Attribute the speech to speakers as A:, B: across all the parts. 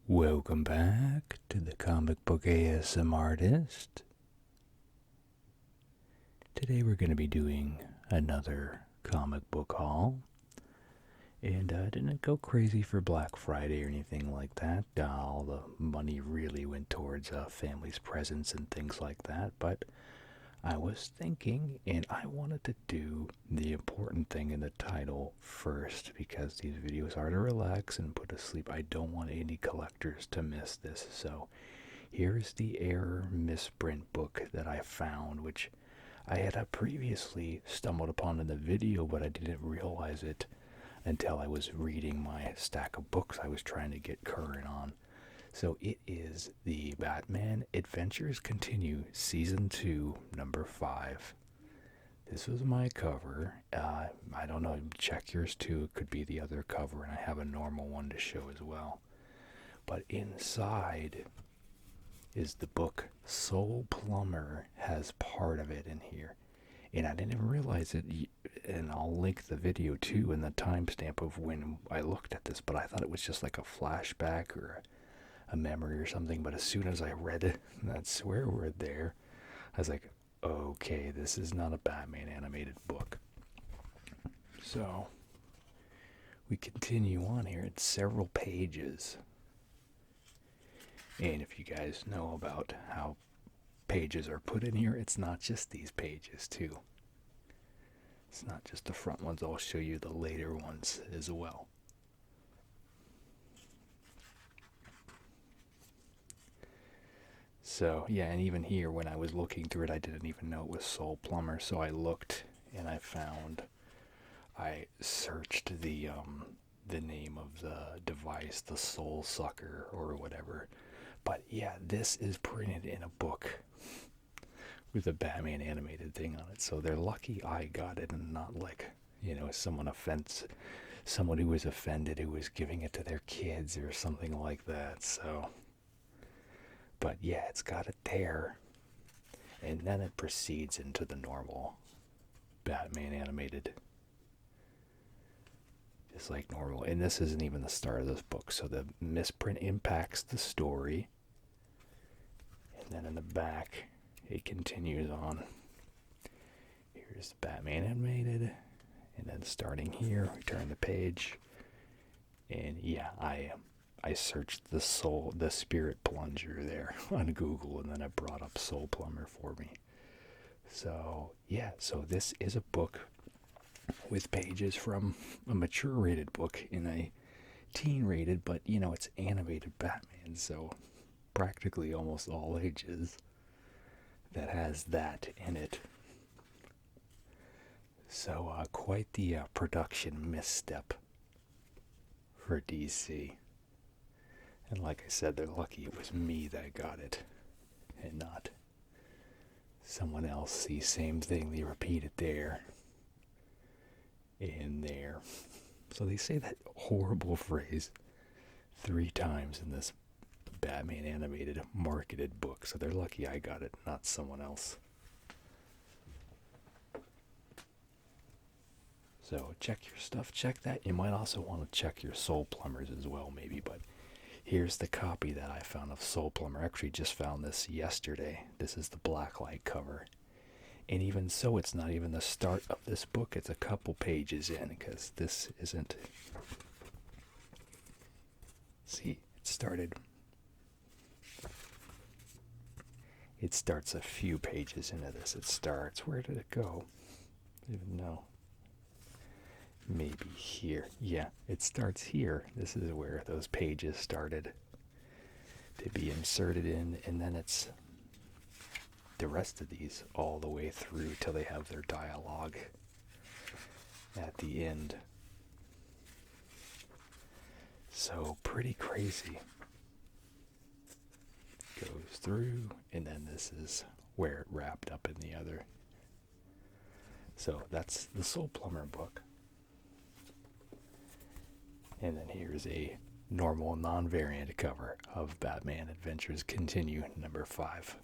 A: Welcome back to the Comic Book ASM Artist. Today we're going to be doing another comic book haul. And I didn't go crazy for Black Friday or anything like that. All the money really went towards families' presents and things like that. But I was thinking, and I wanted to do the important thing in the title first because these videos are to relax and put to sleep. I don't want any collectors to miss this. So here's the Error Misprint book that I found, which I had previously stumbled upon in the video, but I didn't realize it until I was reading my stack of books I was trying to get current on. So it is the Batman Adventures Continue Season 2, Number 5. This was my cover. I don't know, check yours too. It could be the other cover, and I have a normal one to show as well. But inside is the book. Soul Plumber has part of it in here. And I didn't even realize it, and I'll link the video too and the timestamp of when I looked at this, but I thought it was just like a flashback or a memory or something. But as soon as I read that swear word there, I was like, okay, this is not a Batman animated book. So we continue on here. It's several pages. And if you guys know about how pages are put in here, it's not just these pages too. It's not just the front ones. I'll show you the later ones as well. So, yeah, and even here, when I was looking through it, I didn't even know it was Soul Plumber. So I looked and I searched the name of the device, the Soul Sucker or whatever. But yeah, this is printed in a book with a Batman animated thing on it. So they're lucky I got it and not like, someone who was offended who was giving it to their kids or something like that. So, but yeah, it's got it there. And then it proceeds into the normal Batman animated. Just like normal. And this isn't even the start of this book. So the misprint impacts the story. And then in the back, it continues on. Here's the Batman animated. And then starting here, we turn the page. And yeah, I searched the spirit plunger there on Google, and then it brought up Soul Plumber for me. So yeah, so this is a book with pages from a mature rated book in a teen rated, but it's animated Batman, so practically almost all ages that has that in it. So quite the production misstep for DC. And like I said, they're lucky it was me that got it and not someone else. The same thing, they repeat it there and there. So they say that horrible phrase 3 times in this Batman animated marketed book. So they're lucky I got it, not someone else. So check your stuff, check that. You might also want to check your Soul Plumbers as well, maybe. But here's the copy that I found of Soul Plumber. I actually just found this yesterday. This is the blacklight cover. And even so, it's not even the start of this book. It's a couple pages in, because this isn't. See, it starts a few pages into this. It starts, where did it go? I don't even know. Maybe here. Yeah, it starts here. This is where those pages started to be inserted in, and then it's the rest of these all the way through till they have their dialogue at the end. So pretty crazy. Goes through, and then this is where it wrapped up in the other. So that's the Soul Plumber book. And then here's a normal non-variant cover of Batman Adventures Continue number 5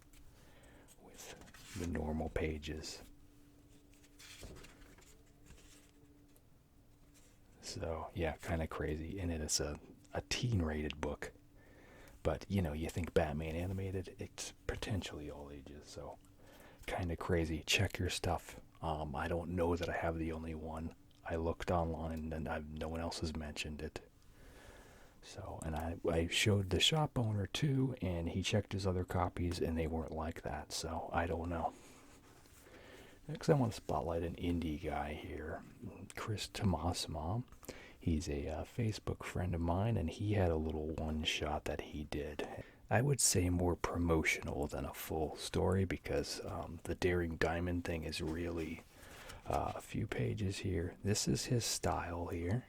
A: with the normal pages. So yeah, kind of crazy. And it is a teen rated book. But, you think Batman animated, it's potentially all ages, so kind of crazy. Check your stuff. I don't know that I have the only one. I looked online and no one else has mentioned it. So, and I showed the shop owner too, and he checked his other copies, and they weren't like that. So I don't know. Next, I want to spotlight an indie guy here, Chris Tomasma. He's a Facebook friend of mine, and he had a little one-shot that he did. I would say more promotional than a full story, because the Daring Diamond thing is really a few pages here. This is his style here,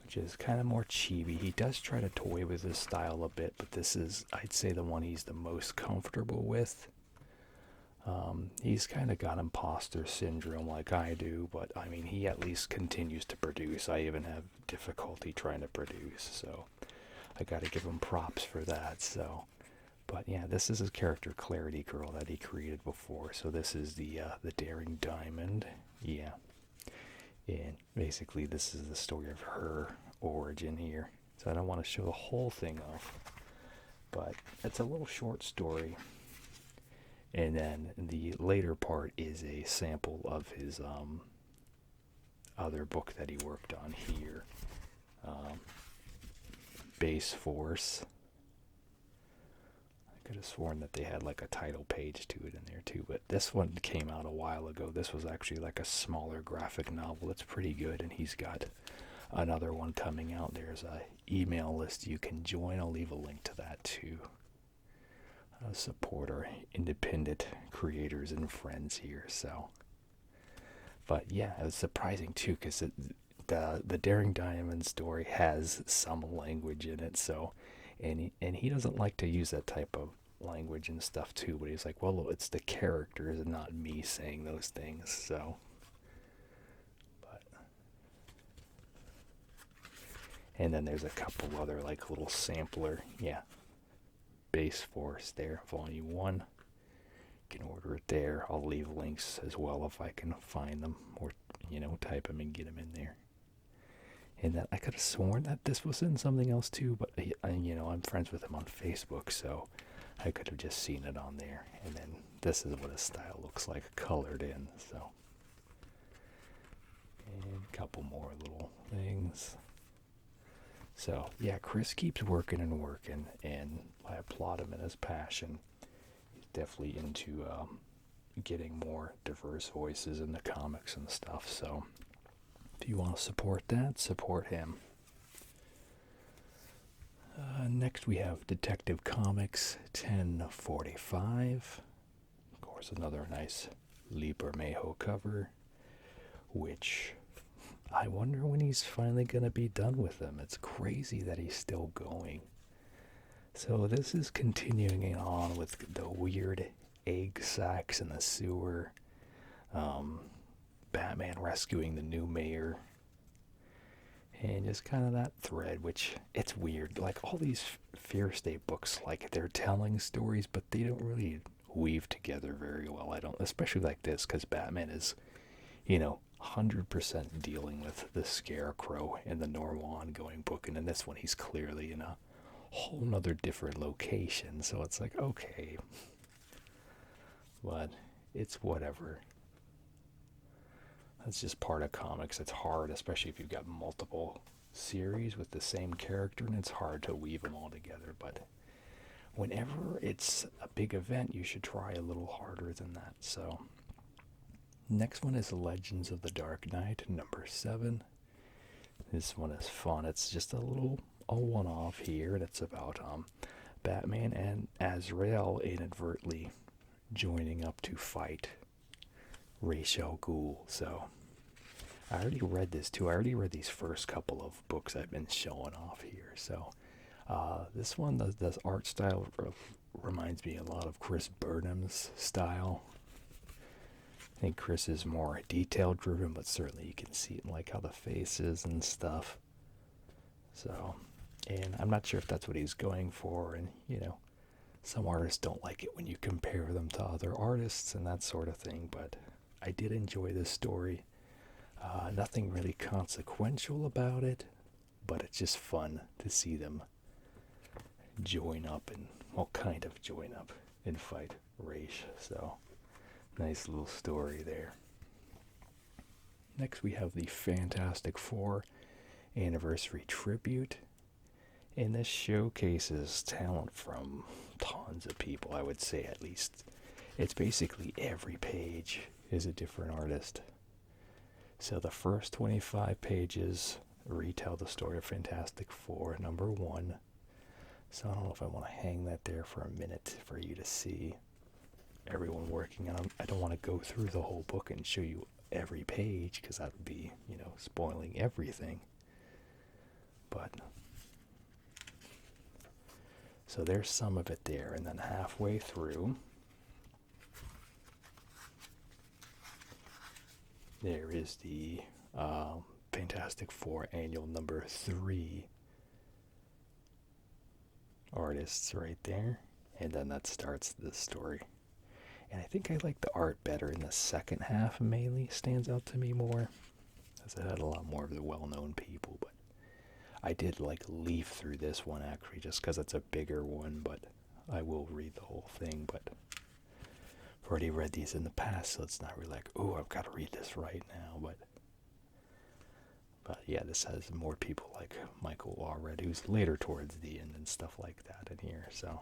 A: which is kind of more chibi. He does try to toy with his style a bit, but this is, I'd say, the one he's the most comfortable with. He's kind of got imposter syndrome like I do, but I mean, he at least continues to produce. I even have difficulty trying to produce, so I got to give him props for that. So, but yeah, this is his character Clarity Girl that he created before. So this is the Daring Diamond, yeah. And basically, this is the story of her origin here. So I don't want to show the whole thing off, but it's a little short story. And then the later part is a sample of his other book that he worked on here, Base Force. I could have sworn that they had like a title page to it in there too, but this one came out a while ago. This was actually like a smaller graphic novel. It's pretty good, and he's got another one coming out. There's a email list you can join. I'll leave a link to that too. Support our independent creators and friends here. So, but yeah, it was surprising too, because the Daring Diamond story has some language in it. So, and he doesn't like to use that type of language and stuff too. But he's like, well, it's the characters and not me saying those things. So, but and then there's a couple other like little sampler, yeah. Base Force there, Volume 1. You can order it there. I'll leave links as well if I can find them, or, type them and get them in there. And then I could have sworn that this was in something else too, but, I'm friends with him on Facebook, so I could have just seen it on there. And then this is what his style looks like, colored in, so. And a couple more little things. So, yeah, Chris keeps working, and I applaud him in his passion. He's definitely into getting more diverse voices in the comics and stuff. So, if you want to support that, support him. Next, we have Detective Comics 1045. Of course, another nice Liber Mejo cover, which I wonder when he's finally going to be done with them. It's crazy that he's still going. So this is continuing on with the weird egg sacs in the sewer, Batman rescuing the new mayor, and just kind of that thread, which it's weird. Like all these Fear State books, like they're telling stories, but they don't really weave together very well. I don't, especially like this, because Batman is, 100% dealing with the Scarecrow in the normal ongoing book, and in this one he's clearly in a whole nother different location, so it's like, okay, but it's whatever. That's just part of comics. It's hard, especially if you've got multiple series with the same character, and it's hard to weave them all together, but whenever it's a big event, you should try a little harder than that. So next one is Legends of the Dark Knight, number 7. This one is fun. It's just a one-off here, and it's about Batman and Azrael inadvertently joining up to fight Ra's al Ghul. So I already read this too. I already read these first couple of books I've been showing off here. So this one, the art style reminds me a lot of Chris Burnham's style. I think Chris is more detail driven, but certainly you can see it in like how the face is and stuff. So, and I'm not sure if that's what he's going for, and some artists don't like it when you compare them to other artists and that sort of thing, but I did enjoy this story. Nothing really consequential about it, but it's just fun to see them join up and, well, kind of join up and fight Raish. So, nice little story there. Next, we have the Fantastic Four Anniversary Tribute. And this showcases talent from tons of people, I would say at least. It's basically every page is a different artist. So the first 25 pages retell the story of Fantastic Four, #1. So I don't know if I want to hang that there for a minute for you to see everyone working on it. I don't want to go through the whole book and show you every page because that would be, spoiling everything. But so there's some of it there, and then halfway through, there is the Fantastic Four Annual #3 artists right there, and then that starts the story. And I think I like the art better in the second half, mainly stands out to me more, as it had a lot more of the well-known people. But I did leaf through this one actually, just because it's a bigger one. But I will read the whole thing. But I've already read these in the past, so it's not really oh, I've got to read this right now. But yeah, this has more people like Michael already, who's later towards the end and stuff like that in here. So,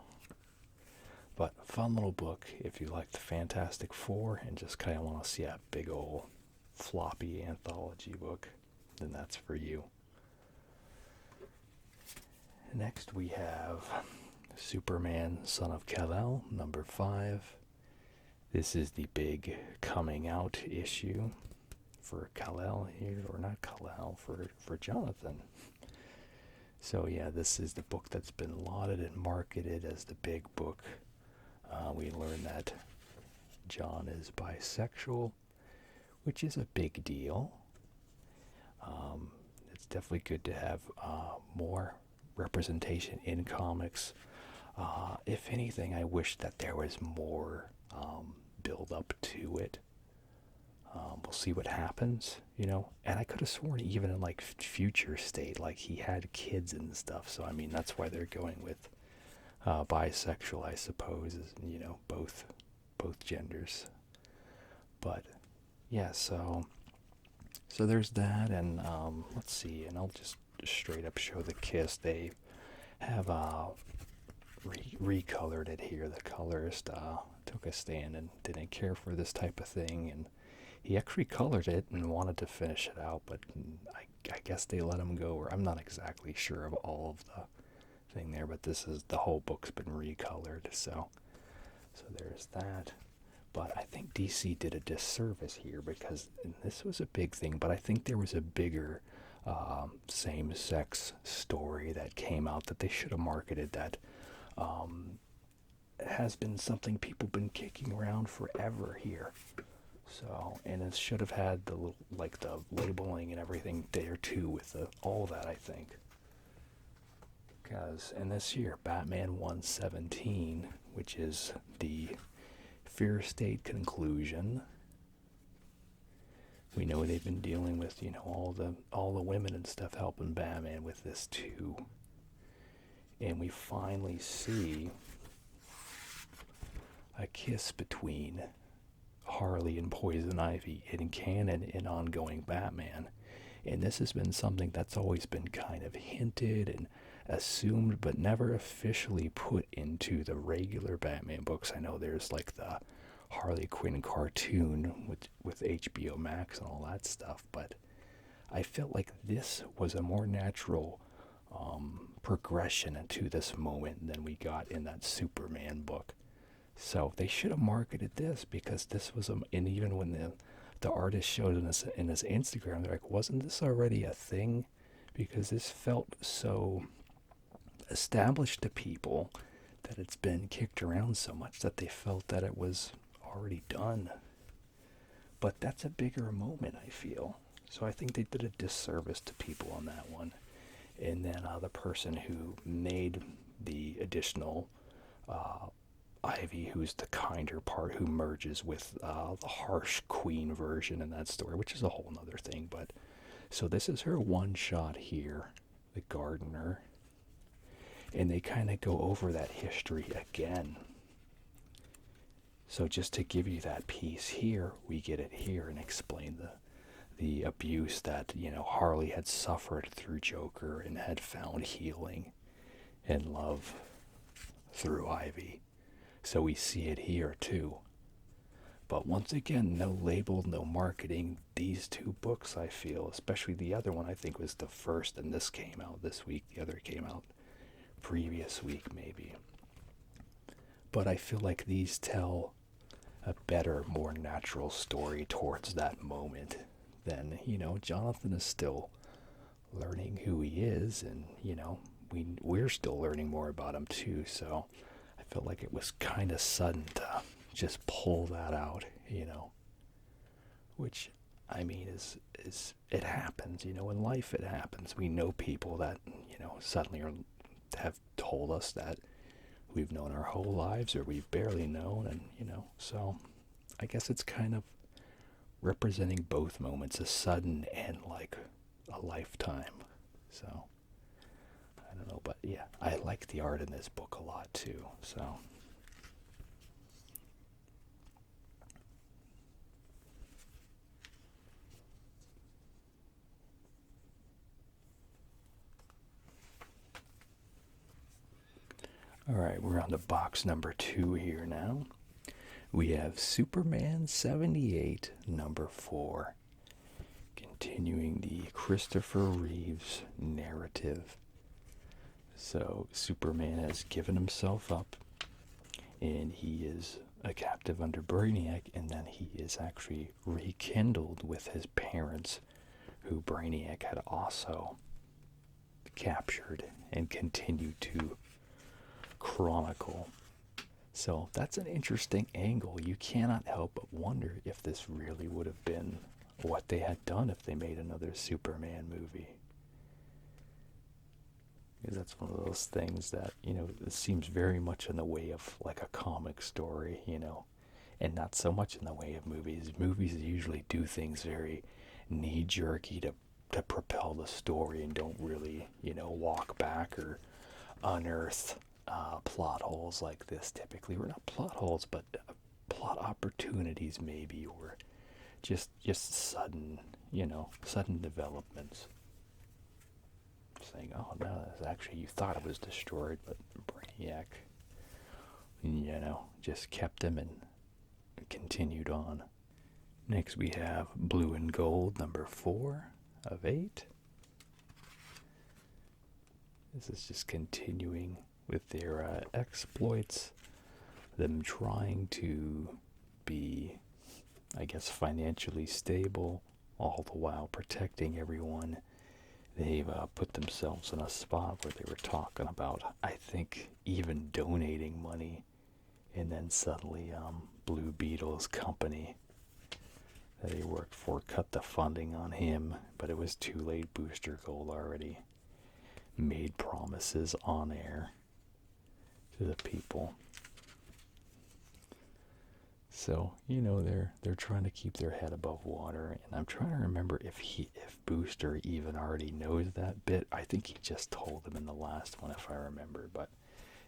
A: but fun little book if you like the Fantastic Four and just kind of want to see a big old floppy anthology book, then that's for you. Next we have Superman, Son of Kal-El, #5. This is the big coming out issue for Kal-El here, or not Kal-El, for Jonathan. So yeah, this is the book that's been lauded and marketed as the big book. We learn that John is bisexual, which is a big deal. It's definitely good to have more representation in comics. If anything, I wish that there was more build up to it. We'll see what happens, And I could have sworn even in Future State, he had kids and stuff. So I mean, that's why they're going with bisexual, I suppose, is, both genders. But yeah, so there's that, and let's see, and I'll just straight up show the kiss. They have recolored it here. The colorist took a stand and didn't care for this type of thing, and he actually colored it and wanted to finish it out, but I guess they let him go, or I'm not exactly sure of all of the thing there, but this is, the whole book's been recolored, so there's that. But I think DC did a disservice here, because this was a big thing, but I think there was a bigger same-sex story that came out that they should have marketed, that has been something people been kicking around forever here. So, and it should have had the labeling and everything there too, with all that, I think. Because in this year, Batman 117, which is the Fear State conclusion, we know they've been dealing with, all the women and stuff helping Batman with this too. And we finally see a kiss between Harley and Poison Ivy in canon in ongoing Batman. And this has been something that's always been kind of hinted and assumed, but never officially put into the regular Batman books. I know there's the Harley Quinn cartoon with HBO Max and all that stuff, but I felt like this was a more natural progression into this moment than we got in that Superman book. So they should have marketed this, because this was and even when the artist showed in his Instagram, they're like, wasn't this already a thing? Because this felt so established to people that it's been kicked around so much that they felt that it was already done. But that's a bigger moment, I feel. So I think they did a disservice to people on that one. And then the person who made the additional Ivy, who's the kinder part, who merges with the harsh Queen version in that story, which is a whole nother thing. But so this is her one shot here, The Gardener. And they kind of go over that history again. So just to give you that piece here, we get it here and explain the abuse that, Harley had suffered through Joker and had found healing and love through Ivy. So we see it here too. But once again, no label, no marketing. These two books, I feel, especially the other one, I think was the first, and this came out this week. The other came out previous week, maybe. But I feel like these tell a better, more natural story towards that moment than, Jonathan is still learning who he is, and, we're still learning more about him too, so I felt like it was kind of sudden to just pull that out, which, I mean, is it happens, in life it happens. We know people that, suddenly have told us that we've known our whole lives or we've barely known, and, so I guess it's kind of representing both moments, a sudden and like a lifetime. So I don't know, but yeah, I like the art in this book a lot too. So all right, we're on to box number 2 here now. We have Superman 78, number 4. Continuing the Christopher Reeves narrative. So Superman has given himself up, and he is a captive under Brainiac, and then he is actually rekindled with his parents, who Brainiac had also captured and continued to chronicle. So that's an interesting angle. You cannot help but wonder if this really would have been what they had done if they made another Superman movie. Because that's one of those things that, it seems very much in the way of like a comic story, and not so much in the way of movies. Movies usually do things very knee-jerky to propel the story and don't really, walk back or unearth plot holes like this typically. Or not plot holes, but plot opportunities maybe, or just sudden, sudden developments. Saying, oh no, that's actually, you thought it was destroyed, but Brainiac, just kept him and continued on. Next we have Blue and Gold, number 4 of 8. This is just continuing with their exploits, them trying to be, I guess, financially stable, all the while protecting everyone. They've put themselves in a spot where they were talking about, I think, even donating money, and then suddenly Blue Beetle's company that he worked for cut the funding on him, but it was too late. Booster Gold already made promises on air to the people. So, they're trying to keep their head above water, and I'm trying to remember if Booster even already knows that bit. I think he just told them in the last one, if I remember, but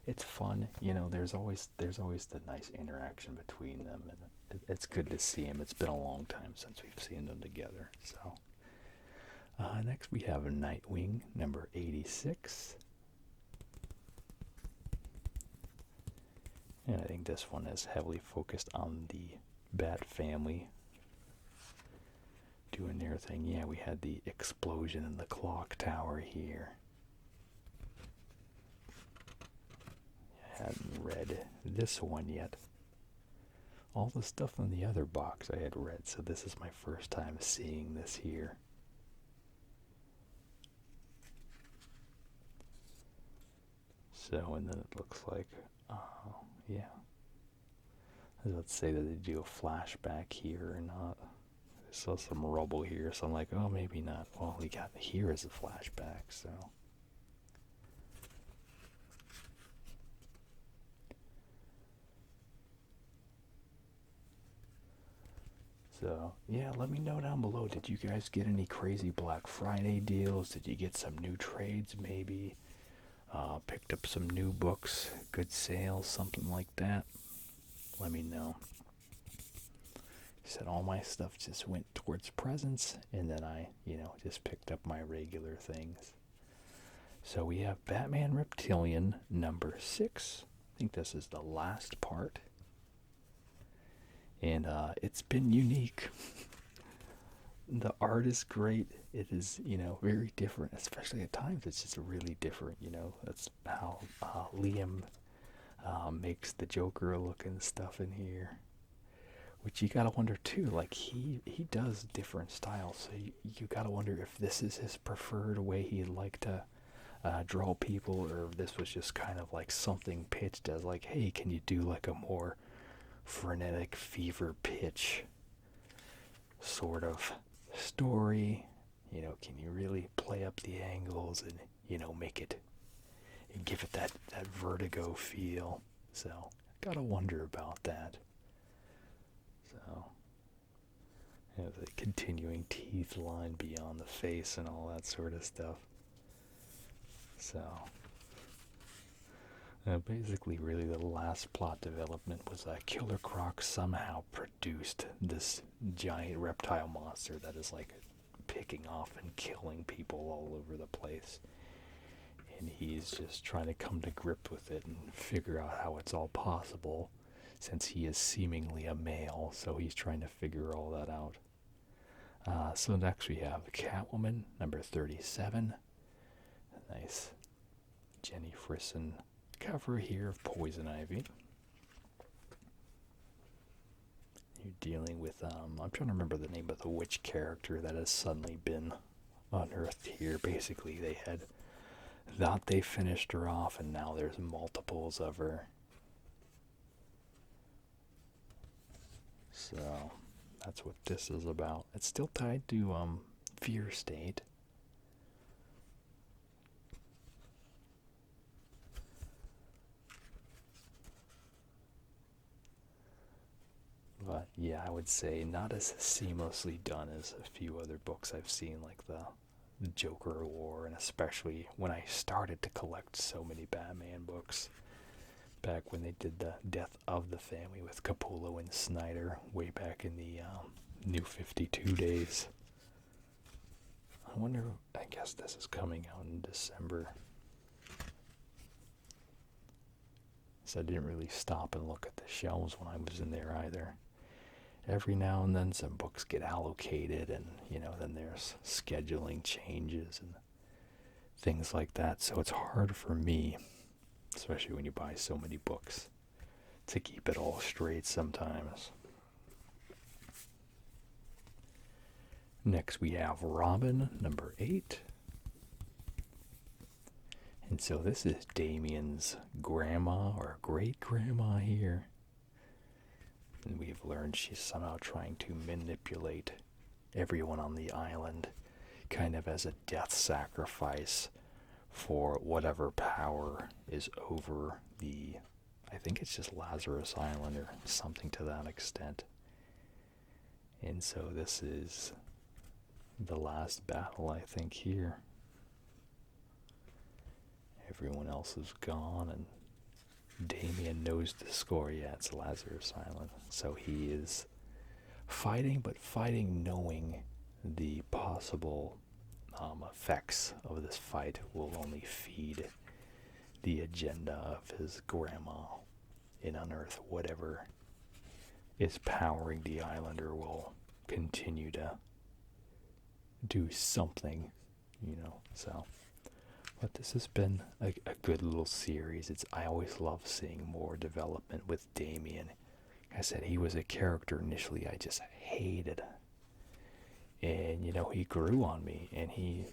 A: it's fun. There's always the nice interaction between them, and it's good to see them. It's been a long time since we've seen them together. So, next we have Nightwing, number 86. And I think this one is heavily focused on the Bat family doing their thing. Yeah, we had the explosion in the clock tower here. I hadn't read this one yet. All the stuff in the other box I had read, so this is my first time seeing this here. So, and then it looks like, yeah. Let's say that they do a flashback here or not. I saw some rubble here, so I'm like, oh, maybe not. Well, we got here as a flashback, so. So, yeah, let me know down below. Did you guys get any crazy Black Friday deals? Did you get some new trades maybe? Picked picked up some new books, good sales, something like that, let me know. Said all my stuff just went towards presents, and then I, just picked up my regular things. So we have Batman Reptilian number 6. I think this is the last part. And it's been unique. The art is great. It is, very different, especially at times it's just really different, That's how Liam makes the Joker look and stuff in here. Which you gotta wonder too, like he does different styles, so you gotta wonder if this is his preferred way he'd like to draw people, or if this was just kind of like something pitched as like, hey, can you do like a more frenetic fever pitch sort of story? Can you really play up the angles and, make it and give it that vertigo feel? So gotta wonder about that. So, the continuing teeth line beyond the face and all that sort of stuff. So, basically, really, the last plot development was Killer Croc somehow produced this giant reptile monster that is like picking off and killing people all over the place. And he's just trying to come to grips with it and figure out how it's all possible, since he is seemingly a male, so he's trying to figure all that out. So next we have Catwoman, number 37. A nice Jenny Frisson cover here of Poison Ivy. You're dealing with, I'm trying to remember the name of the witch character that has suddenly been unearthed here. Basically, they had thought they finished her off, and now there's multiples of her. So that's what this is about. It's still tied to Fear State. But yeah, I would say not as seamlessly done as a few other books I've seen, like the Joker War, and especially when I started to collect so many Batman books. Back when they did the Death of the Family with Capullo and Snyder, way back in the New 52 days. I wonder, I guess this is coming out in December. So I didn't really stop and look at the shelves when I was in there either. Every now and then some books get allocated, and, then there's scheduling changes and things like that. So it's hard for me, especially when you buy so many books, to keep it all straight sometimes. Next we have Robin, number 8. And so this is Damien's grandma or great-grandma here. And we've learned she's somehow trying to manipulate everyone on the island, kind of as a death sacrifice for whatever power is over the, I think it's just Lazarus Island or something to that extent. And so this is the last battle, I think, here. Everyone else is gone, and Damien knows the score. Yeah, it's Lazarus Island. So he is fighting, but fighting knowing the possible effects of this fight will only feed the agenda of his grandma and unearth whatever is powering the island, or will continue to do something, so. But this has been a good little series. I always love seeing more development with Damien. Like I said, he was a character initially I just hated. And, he grew on me. And he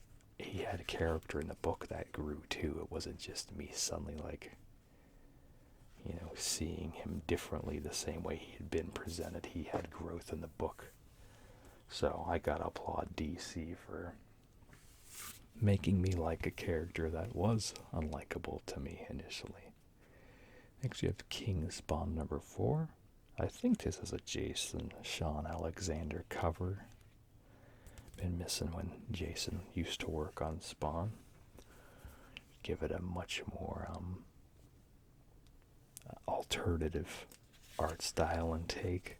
A: had a character in the book that grew too. It wasn't just me suddenly seeing him differently the same way he had been presented. He had growth in the book. So I gotta applaud DC for making me like a character that was unlikable to me initially. Next you have King Spawn number 4. I think this is a Jason Sean Alexander cover. Been missing when Jason used to work on Spawn. Give it a much more alternative art style and take.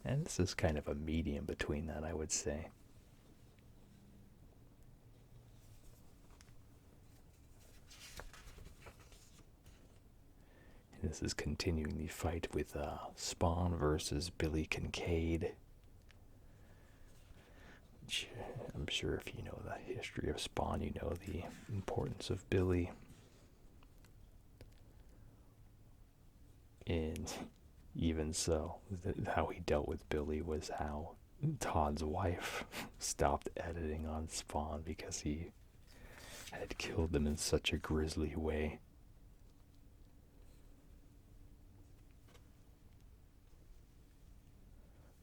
A: And this is kind of a medium between that, I would say. And this is continuing the fight with Spawn versus Billy Kincaid. I'm sure if you know the history of Spawn, you know the importance of Billy. And even so, how he dealt with Billy was how Todd's wife stopped editing on Spawn because he had killed them in such a grisly way.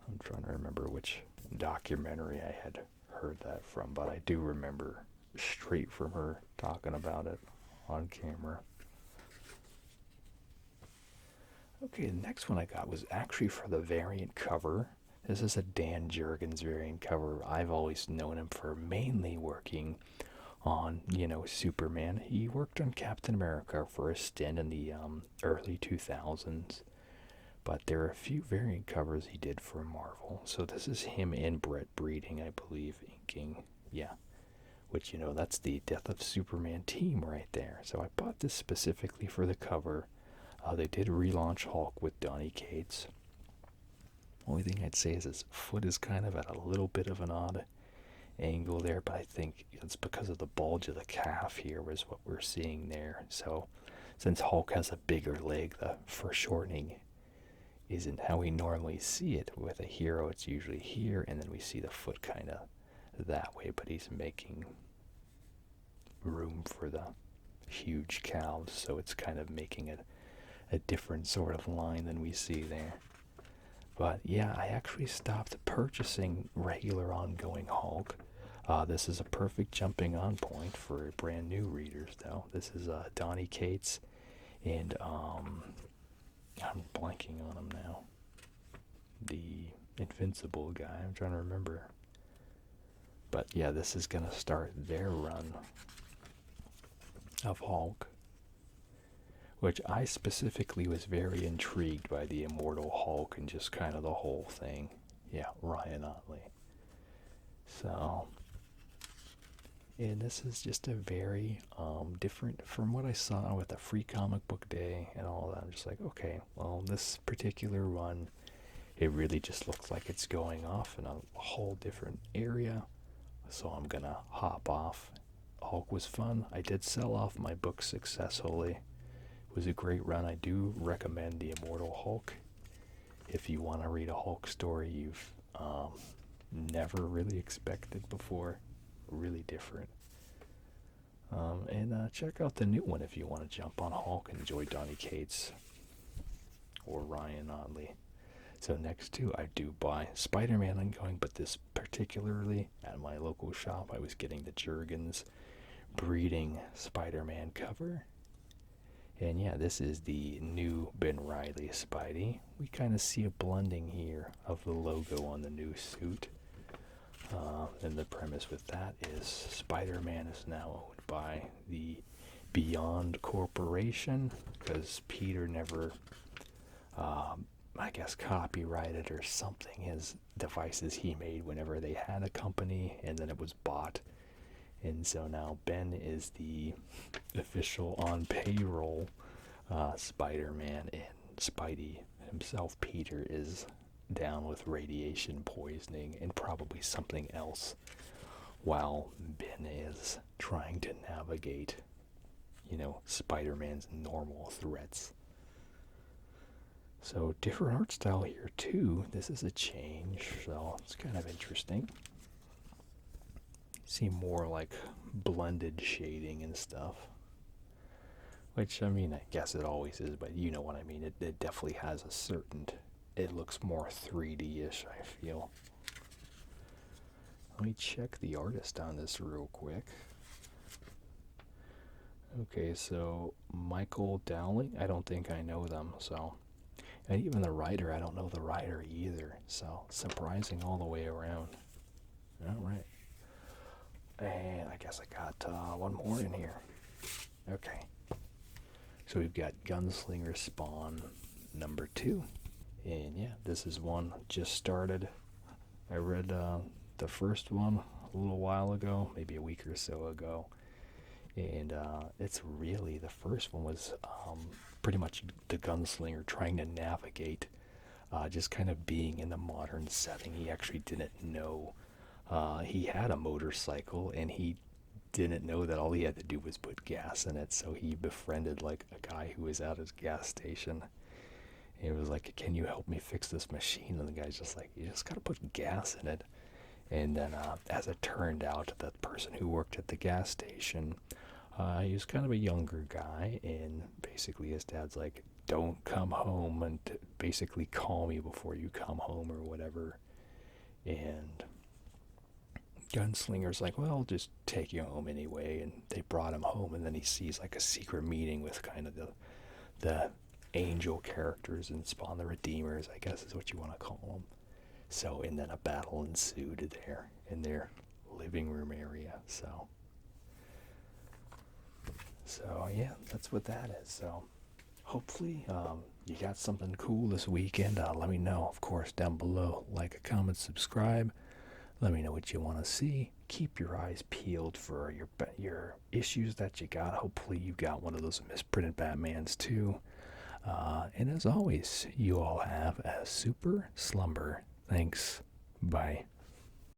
A: I'm trying to remember which documentary I had heard that from, but I do remember straight from her talking about it on camera. Okay, the next one I got was actually for the variant cover. This is a Dan Jurgens variant cover. I've always known him for mainly working on, Superman. He worked on Captain America for a stint in the early 2000s. But there are a few variant covers he did for Marvel. So this is him and Brett Breeding, I believe, inking. Yeah. Which, that's the Death of Superman team right there. So I bought this specifically for the cover. They did relaunch Hulk with Donny Cates. Only thing I'd say is his foot is kind of at a little bit of an odd angle there, but I think it's because of the bulge of the calf here was what we're seeing there. So since Hulk has a bigger leg, the foreshortening isn't how we normally see it. With a hero, it's usually here, and then we see the foot kind of that way, but he's making room for the huge calves, so it's kind of making it a different sort of line than we see there. But yeah, I actually stopped purchasing regular ongoing Hulk. This is a perfect jumping on point for brand new readers, though. This is Donny Cates, and I'm blanking on him now. The Invincible guy, I'm trying to remember. But yeah, this is going to start their run of Hulk, which I specifically was very intrigued by the Immortal Hulk and just kind of the whole thing. Yeah, Ryan Otley. So, and this is just a very different from what I saw with the Free Comic Book Day and all that. I'm just like, okay, well, this particular one, it really just looks like it's going off in a whole different area. So I'm gonna hop off. Hulk was fun. I did sell off my book successfully. It was a great run. I do recommend the Immortal Hulk if you want to read a Hulk story you've never really expected before. Really different. And check out the new one if you want to jump on Hulk and enjoy Donny Cates or Ryan Otley. So next too, I do buy Spider-Man ongoing, but this particularly at my local shop, I was getting the Jurgens Breeding Spider-Man cover. And yeah, this is the new Ben Reilly Spidey. We kind of see a blending here of the logo on the new suit. And the premise with that is Spider-Man is now owned by the Beyond Corporation, because Peter never, I guess, copyrighted or something his devices he made whenever they had a company, and then it was bought. And so now Ben is the official on payroll Spider-Man, and Spidey himself, Peter, is down with radiation poisoning and probably something else, while Ben is trying to navigate, Spider-Man's normal threats. So different art style here too. This is a change, so it's kind of interesting. See more like blended shading and stuff. Which, I mean, I guess it always is, but you know what I mean. It definitely has a certain... It looks more 3D-ish, I feel. Let me check the artist on this real quick. Okay, so Michael Dowling, I don't think I know them, so... And even the writer, I don't know the writer either, so surprising all the way around. Alright. And I guess I got one more in here. Okay. So So we've got Gunslinger Spawn number 2. And yeah, this is one just started. I read the first one a little while ago, maybe a week or so ago. And it's really, the first one was pretty much the gunslinger trying to navigate just kind of being in the modern setting. He actually didn't know he had a motorcycle, and he didn't know that all he had to do was put gas in it. So he befriended like a guy who was at his gas station. And it was like, can you help me fix this machine? And the guy's just like, you just gotta put gas in it. And then as it turned out, the person who worked at the gas station, he was kind of a younger guy, and basically his dad's like, don't come home, and basically call me before you come home or whatever. And Gunslinger's like, well, I'll just take you home anyway. And they brought him home, and then he sees like a secret meeting with kind of the angel characters and Spawn the Redeemers, I guess is what you want to call them. So, and then a battle ensued there in their living room area. So yeah, that's what that is. So hopefully you got something cool this weekend. Let me know, of course, down below. Like, a comment, subscribe. Let me know what you want to see. Keep your eyes peeled for your issues that you got. Hopefully you got one of those misprinted Batmans too. And as always, you all have a super slumber. Thanks. Bye.